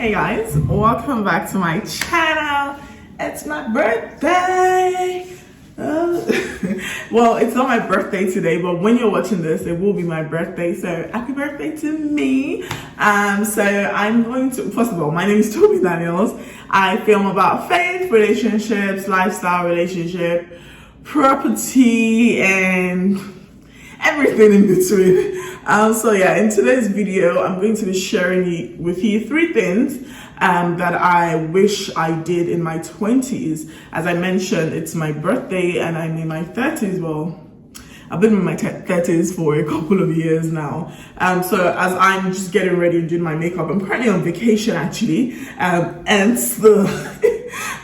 Hey guys, welcome back to my channel. It's my birthday. Well, it's not my birthday today, but when you're watching this, it will be my birthday. So happy birthday to me. So I'm going to, first of all, my name is Toby Daniels. I film about faith, relationships, lifestyle, relationship, property, and everything in between. So yeah, in today's video, I'm going to be sharing with you 3 things that I wish I did in my 20s. As I mentioned, it's my birthday and I'm in my 30s. Well, I've been in my 30s for a couple of years now. So as I'm just getting ready and doing my makeup, I'm currently on vacation actually. And it's the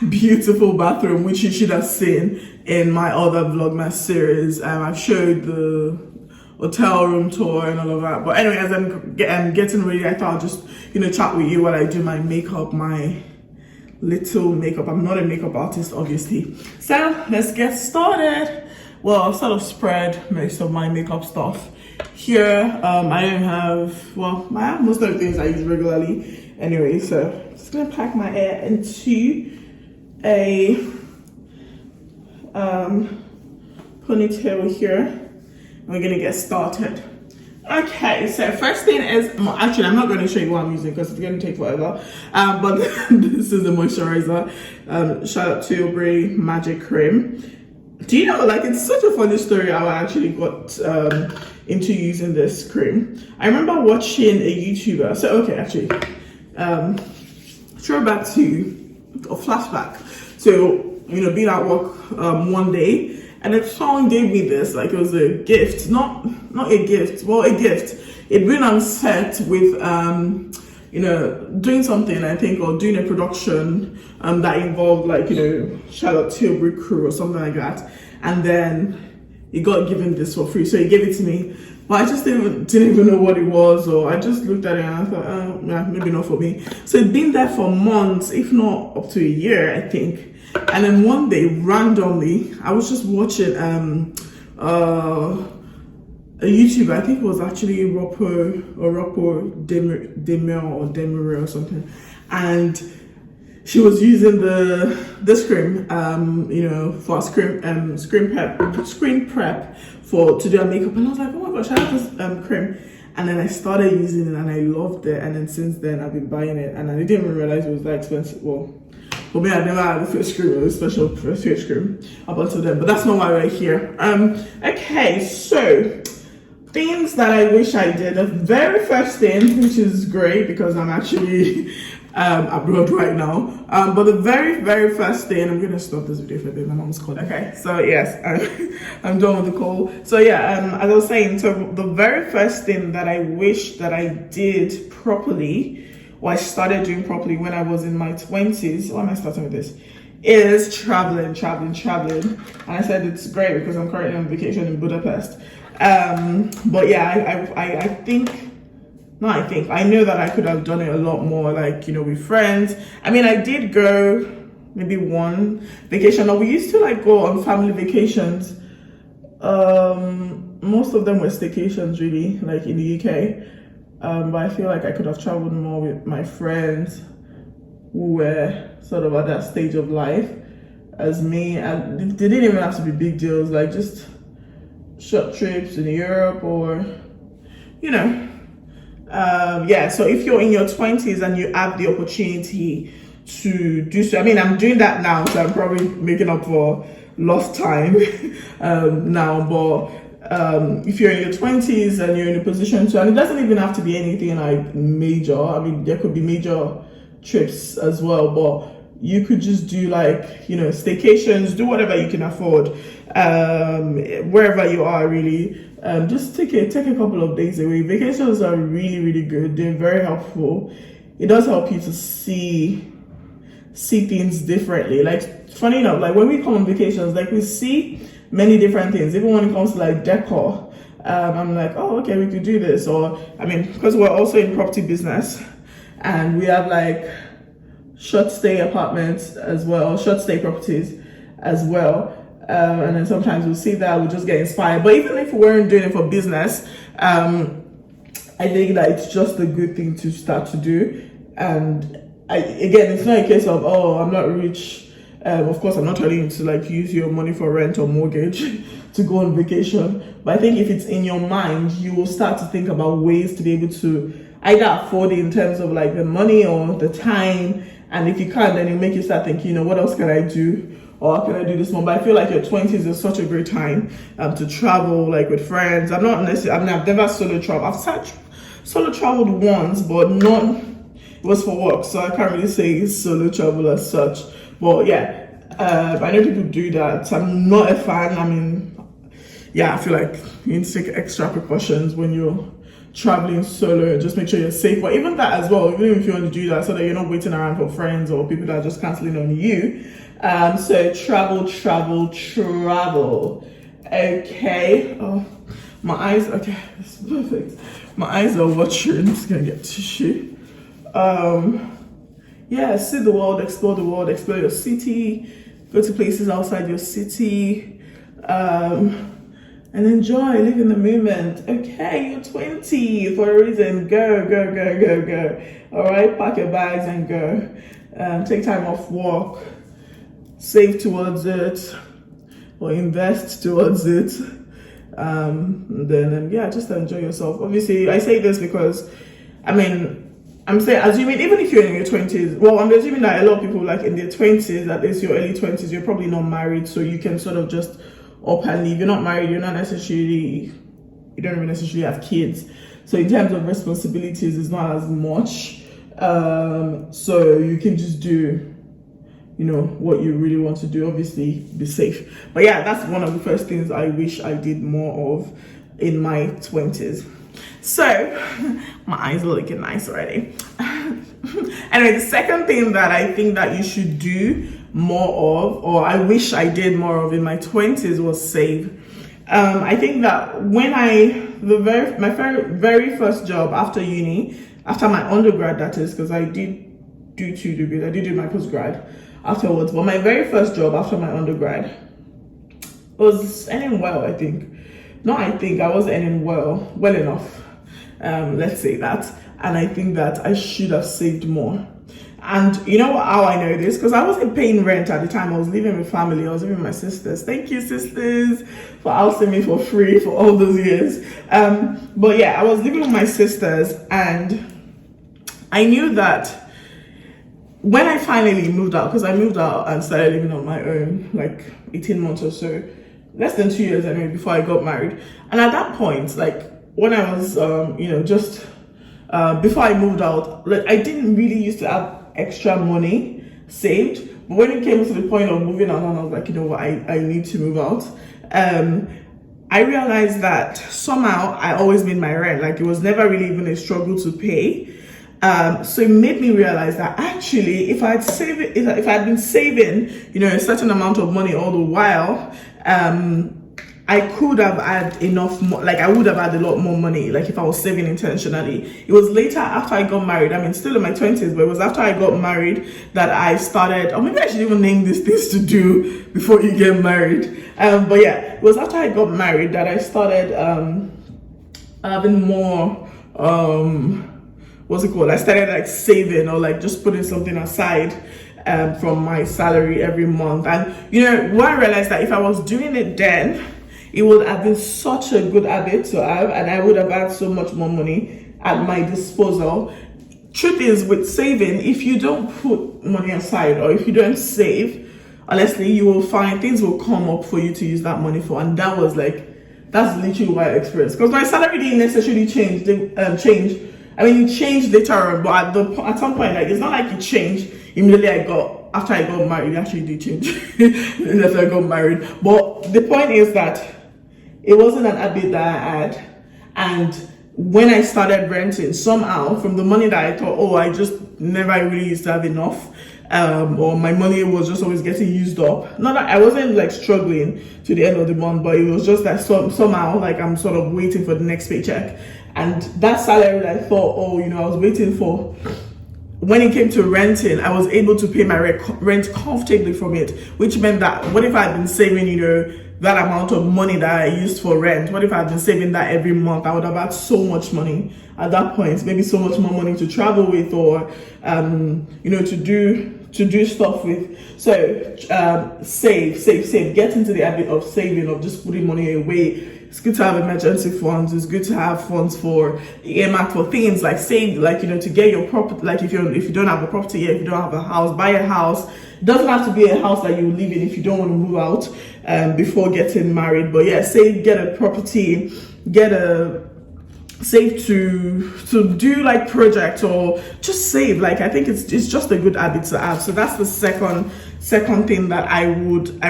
beautiful bathroom, which you should have seen in my other Vlogmas series. I've showed the hotel room tour and all of that. But anyway, as I'm getting ready, I thought I'll just, chat with you while I do my makeup, my little makeup. I'm not a makeup artist, obviously. So let's get started. Well, I've sort of spread most of my makeup stuff here. I don't have, well, I have most of the things I use regularly anyway. So I'm just gonna pack my hair into a ponytail here. We're gonna get started. Okay, so first thing is, actually I'm not going to show you what I'm using because it's going to take forever, but this is a moisturizer, Charlotte Tilbury Magic Cream. Do you know, like, it's such a funny story how I actually got into using this cream. I remember watching a YouTuber, so okay, actually, throwback to a flashback. So, being at work one day, and if someone gave me this, like it was a gift, not a gift, well, a gift. It'd been on set with, doing something, I think, or doing a production that involved, like, Charlotte Tilbury crew or something like that. And then he got given this for free. So he gave it to me, but I just didn't even know what it was, or I just looked at it and I thought, yeah, maybe not for me. So it'd been there for months, if not up to a year, I think. And then one day, randomly, I was just watching a YouTuber. I think it was actually Ropo Demir or something, and she was using this cream, for screen prep to do her makeup. And I was like, oh my gosh, I have this cream. And then I started using it and I loved it. And then since then, I've been buying it, and I didn't even realize it was that expensive. Well, for me, I never had a face cream or a special face cream up until then, but that's not why we're here. Okay, so things that I wish I did. The very first thing, which is great because I'm actually abroad right now, but the very first thing, I'm gonna stop this video for a bit. My mom's calling. Okay, so yes, I'm done with the call. So yeah, as I was saying, so the very first thing that I wish that I did properly, or I started doing properly when I was in my 20s, why am I starting with this, is traveling. And I said it's great because I'm currently on vacation in Budapest. But yeah, I know that I could have done it a lot more, like, with friends. I mean, I did go maybe one vacation, or we used to like go on family vacations. Most of them were staycations really, like in the UK. But I feel like I could have traveled more with my friends who were sort of at that stage of life as me. And they didn't even have to be big deals, like just short trips in Europe or, yeah. So if you're in your 20s and you have the opportunity to do so, I mean, I'm doing that now, so I'm probably making up for lost time now, but if you're in your 20s and you're in a position to, and it doesn't even have to be anything like major, I mean, there could be major trips as well, but you could just do like, staycations, do whatever you can afford, wherever you are really. Just take a couple of days away. Vacations are really good. They're very helpful. It does help you to see things differently. Like, funny enough, like when we come on vacations, like we see many different things, even when it comes to like decor. I'm like, oh, okay, we could do this. Or, I mean, because we're also in property business and we have like short stay apartments as well, short stay properties as well. And then sometimes we'll see that, we'll just get inspired. But even if we weren't doing it for business, I think that it's just a good thing to start to do. And again, it's not a case of, oh, I'm not rich. Of course, I'm not telling you to like use your money for rent or mortgage to go on vacation. But I think if it's in your mind, you will start to think about ways to be able to either afford it in terms of like the money or the time. And if you can't, then it make you start thinking, what else can I do? Or how can I do this more? But I feel like your 20s is such a great time to travel, like with friends. I've never solo traveled. I've solo traveled once, but not, it was for work. So I can't really say it's solo travel as such. But yeah, I know people do that. I'm not a fan. I mean, yeah, I feel like you need to take extra precautions when you're traveling solo. Just make sure you're safe. But even that as well, even if you want to do that, so that you're not waiting around for friends or people that are just cancelling on you. So travel. Okay. Oh, my eyes. Okay, that's perfect. My eyes are watering. I'm just gonna get tissue. Yeah, see the world, explore your city, go to places outside your city, and enjoy, live in the moment. Okay, you're 20 for a reason. Go. All right, pack your bags and go. Take time off work, save towards it, or invest towards it. Then just enjoy yourself. Obviously, I say this because, I'm saying, assuming, even if you're in your 20s, well, I'm assuming that a lot of people, like in their 20s, that is your early 20s, you're probably not married, so you can sort of just up and leave. You're not married, you don't even necessarily have kids. So in terms of responsibilities, it's not as much. So you can just do, what you really want to do. Obviously, be safe. But yeah, that's one of the first things I wish I did more of in my 20s. So, my eyes are looking nice already. Anyway, the second thing that I think that you should do more of, or I wish I did more of in my 20s, was save. I think that when my very first job after uni, after my undergrad, that is, because I did do 2 degrees, I did do my postgrad afterwards, but my very first job after my undergrad was earning well, I think. I was earning well enough. Let's say that. And I think that I should have saved more. And you know how I know this? Because I wasn't paying rent at the time. I was living with family. I was living with my sisters. Thank you, sisters, for housing me for free for all those years. But yeah, I was living with my sisters, and I knew that when I finally moved out, because I moved out and started living on my own, like 18 months or so, less than 2 years anyway, before I got married. And at that point, like when I was, before I moved out, like I didn't really used to have extra money saved. But when it came to the point of moving out, and I was like, you know what, I need to move out. I realized that somehow I always made my rent. Like it was never really even a struggle to pay. So it made me realize that actually, if I had been saving, a certain amount of money all the while, I could have had enough like I would have had a lot more money, like if I was saving intentionally. It was later, after I got married, still in my 20s, but it was after I got married that I started, or maybe I should even name these things to do before you get married. But yeah, it was after I got married that I started having more, I started like saving, or like just putting something aside from my salary every month. And when I realized that if I was doing it then, it would have been such a good habit to have, and I would have had so much more money at my disposal. Truth is, with saving, if you don't put money aside, or if you don't save, honestly, you will find things will come up for you to use that money for. And that's literally what I experienced, because my salary didn't necessarily change. It changed later on, but at some point, like, it's not like it changed immediately after I got married. It actually did change after I got married. But the point is that it wasn't an habit that I had. And when I started renting, somehow, from the money that I thought, I just never really used to have enough, or my money was just always getting used up. Not that I wasn't like struggling to the end of the month, but it was just that somehow, like, I'm sort of waiting for the next paycheck. And that salary that I thought, I was waiting for, when it came to renting, I was able to pay my rent comfortably from it, which meant that what if I had been saving, that amount of money that I used for rent. What if I'd been saving that every month? I would have had so much money at that point, maybe so much more money to travel with, or you know, to do stuff with. So save, get into the habit of saving, of just putting money away. It's good to have emergency funds. It's good to have funds for earmarked for things like save, like, you know, to get your property. Like if you don't have a property yet, if you don't have a house, buy a house. It doesn't have to be a house that you live in if you don't want to move out before getting married. But yeah, save, get a property, save to do like projects, or just save. Like, I think it's just a good habit to have. So that's the second thing that I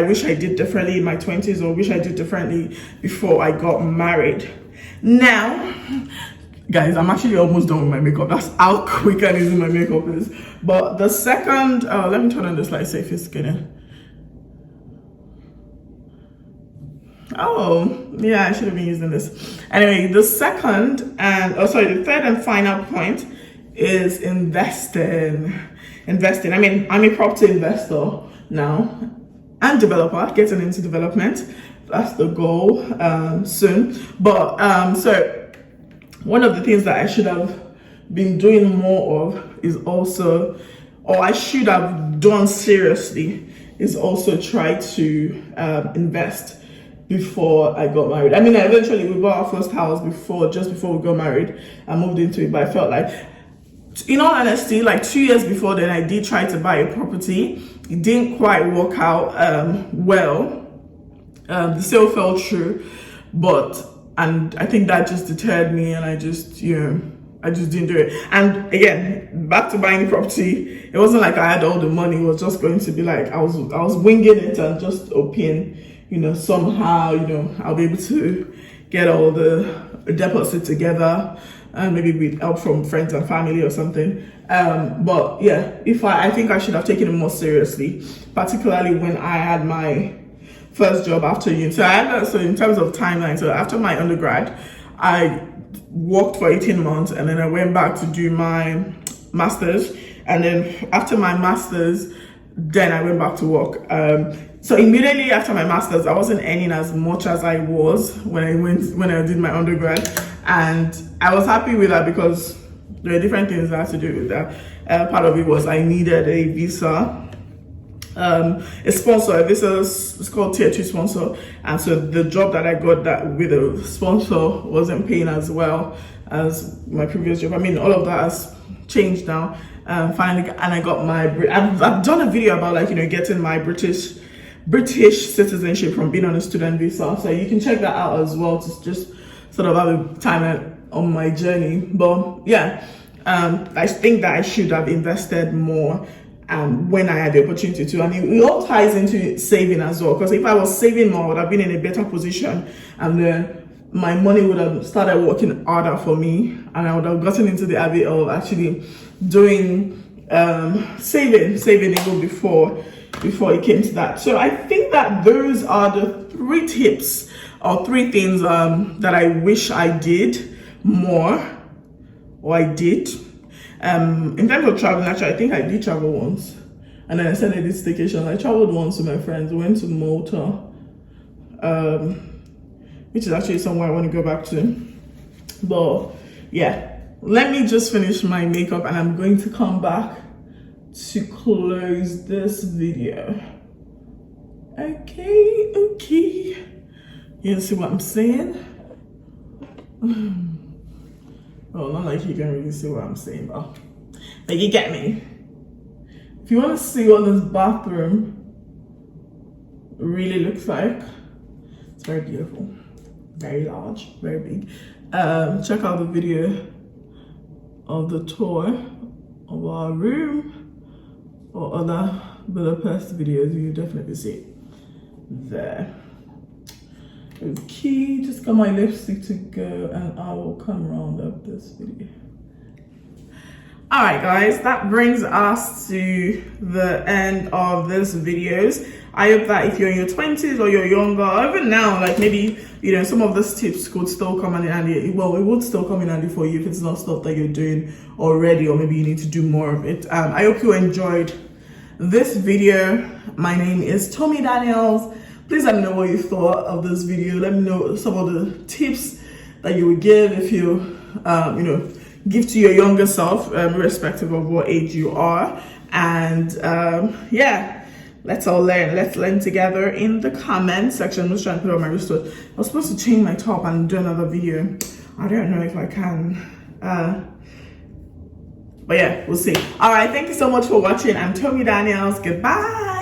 wish I did differently in my 20s, or wish I did differently before I got married. Now, guys, I'm actually almost done with my makeup. That's how quick and easy my makeup is. But the second, let me turn on this light so it's skinny. Oh, yeah, I should have been using this. Anyway, the third and final point is investing. I mean, I'm a property investor now and developer, getting into development. That's the goal soon. But so one of the things that I should have been doing more of is also, or I should have done seriously, is also try to invest before I got married. I mean, eventually we bought our first house just before we got married. I moved into it, but I felt like, in all honesty, like 2 years before then, I did try to buy a property. It didn't quite work out well. The sale fell through, and I think that just deterred me, and I just didn't do it. And again, back to buying the property, it wasn't like I had all the money. It was just going to be like I was winging it and just hoping, you know, somehow, you know, I'll be able to get all the deposit together, and maybe with help from friends and family or something. But yeah, I think I should have taken it more seriously, particularly when I had my first job after uni. So in terms of timeline, so after my undergrad, I worked for 18 months, and then I went back to do my master's, and then after my master's, then I went back to work. So immediately after my master's, I wasn't earning as much as I was when I did my undergrad, and I was happy with that because there are different things that had to do with that. Part of it was I needed a visa, a sponsor. A visa is called Tier 2 sponsor, and so the job that I got that with a sponsor wasn't paying as well as my previous job. I mean, all of that has changed now. Finally, and I got my. I've done a video about, like, you know, getting my British citizenship from being on a student visa, so you can check that out as well to just sort of have a time on my journey. But yeah, I think that I should have invested more when I had the opportunity to, and it all ties into saving as well, because if I was saving more, I would have been in a better position, and my money would have started working harder for me, and I would have gotten into the habit of actually doing saving even before it came to that. So I think that those are the 3 tips or 3 things that I wish I did more, or I did. In terms of traveling, actually, I think I did travel once, and then I said I did staycation. I traveled once with my friends. We went to Malta, which is actually somewhere I want to go back to. But yeah, let me just finish my makeup, and I'm going to come back to close this video. Okay. You see what I'm saying? Well, not like you can really see what I'm saying, but like, you get me. If you want to see what this bathroom really looks like, it's very beautiful, very large, very big. Check out the video of the tour of our room, or other Budapest videos. You definitely see it there. Okay, just got my lipstick to go, and I will come round up this video. Alright guys, that brings us to the end of this videos. I hope that if you're in your 20s or you're younger, or even now, like maybe, you know, some of these tips could still come in handy. Well, it would still come in handy for you if it's not stuff that you're doing already, or maybe you need to do more of it. I hope you enjoyed this video. My name is Tommy Daniels. Please let me know what you thought of this video. Let me know some of the tips that you would give if you, give to your younger self, irrespective of what age you are. And yeah, let's all learn. Let's learn together in the comment section. I'm just trying to put on my wristwatch. I was supposed to change my top and do another video. I don't know if I can. But yeah, we'll see. All right, thank you so much for watching. I'm Toby Daniels. Goodbye.